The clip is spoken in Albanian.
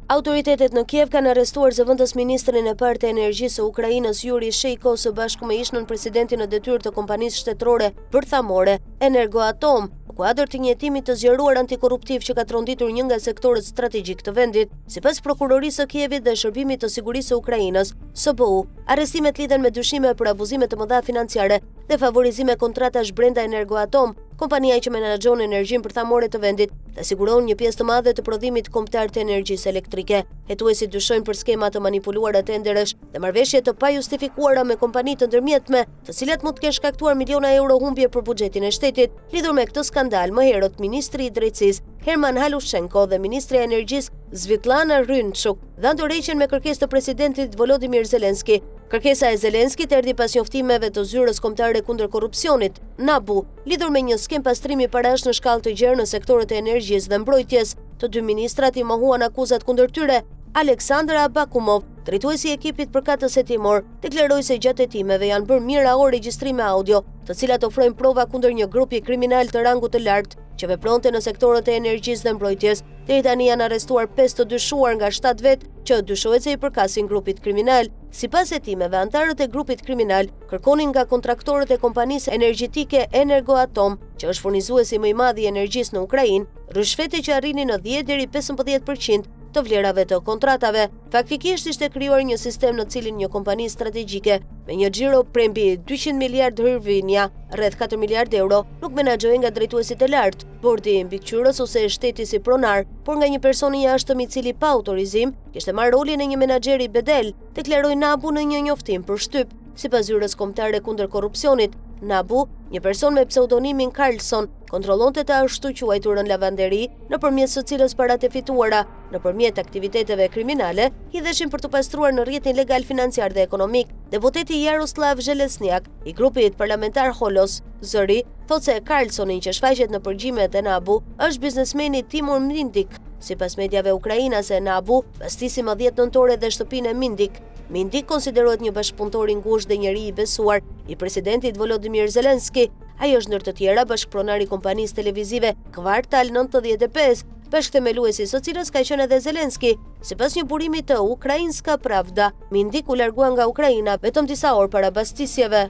Autoritetet në Kiev kanë arrestuar zëvendës ministrin e parë të energjisë së Ukrainës Yuri Sheiko së bashku me ish presidentin në detyrë të kompanisë shtetërore bërthamore Energoatom, në kuadër të një hetimi të zgjeruar antikorruptiv që ka tronditur një nga sektorët strategjik të vendit. Sipas prokurorisë së Kievit dhe Shërbimit të Sigurisë së Ukrainës, SBU, arrestimet lidhen me dyshime për abuzime të mëdha financiare dhe favorizime kontratash brenda Energoatom, kompania që menaxhon energjinë bërthamore të vendit dhe siguron një pjesë të madhe të prodhimit kombëtar të energjisë elektrike. Hetuesit dyshojnë për skema të manipuluara tenderësh dhe marrëveshje të pajustifikuara me kompani të ndërmjetme, të cilat mund të kenë shkaktuar miliona euro humbje për buxhetin e shtetit. Lidhur me këtë skandal, më herët ministri i drejtësisë Herman Halushenko dhe ministri i energjisë Svitlana Rynchuk dhanë dorëheqjen me kërkesë të presidentit Volodymyr Zelensky. Kërkesa e Zelenskit erdhi pas njoftimeve të zyrës kombëtare kundër korrupsionit, NABU, lidhur me një skem pastrimi parash në shkallë të gjerë në sektorët e energjisë dhe mbrojtjes. Të dy ministrat i mohuan akuzat kundër tyre. Aleksandr Abakumov, drejtuesi i ekipit përkatës hetimor, deklaroi se gjatë hetimeve janë bërë mijëra orë regjistrime audio, të cilat ofrojnë prova kundër një grupi kriminal të rangut të lartë që vepronte në sektorët e energjisë dhe mbrojtjes. Deri tani janë arrestuar 5 të dyshuar nga 7 vetë që dyshohet se i përkasin grupit kriminal. Sipas hetimeve, antarët e grupit kriminal kërkonin nga kontraktorët e kompanisë energjetike Energoatom, që është furnizuesi më i madh i energjisë në Ukrainë, rishfete që arrinin në 10 deri 15% të vlerave të kontratave. Faktikisht ishte krijuar një sistem në cilin një kompani strategjike me një xhiro prej mbi 200 miliard hryvnia, rreth 4 miliard euro, nuk menaxhohej nga drejtuesit e lartë, bordi i mbikëqyrës ose shteti si pronar, por nga një person i jashtëm i cili pa autorizim kishte marrë rolin e një menaxheri bedel, deklaroi NABU në një njoftim për shtyp. Sipas zyrës kombëtare kundër korrupsionit, NABU, një person me pseudonimin Carlson, kontrollonte të ashtu quajturën lavanderi, nëpërmjet së cilës paratë e fituara nëpërmjet aktiviteteve kriminale hidheshin për të pastruar në rrjetin legal financiar dhe ekonomik. Deputeti Jaroslav Zhelesniak, i grupit parlamentar Holos Zëri, thotë se Carlsonin që shfaqet në përgjimet e NABU është biznesmeni Timur Mindik. Sipas mediave ukrainase, NABU pastisi më 10 nëntore dhe shtëpinë e Mindik. Mindik konsiderohet një bashkëpunëtor i ngushtë dhe njeri i besuar i presidentit Volodymyr Zelensky. Ai është ndër të tjera bashkëpronar i kompanisë televizive Kvartal 95, bashkëthemeluesi së cilës ka qenë edhe Zelensky. Sipas një burimi të Ukrainska Pravda, Mindik u largua nga Ukraina vetëm disa orë para bastisjeve.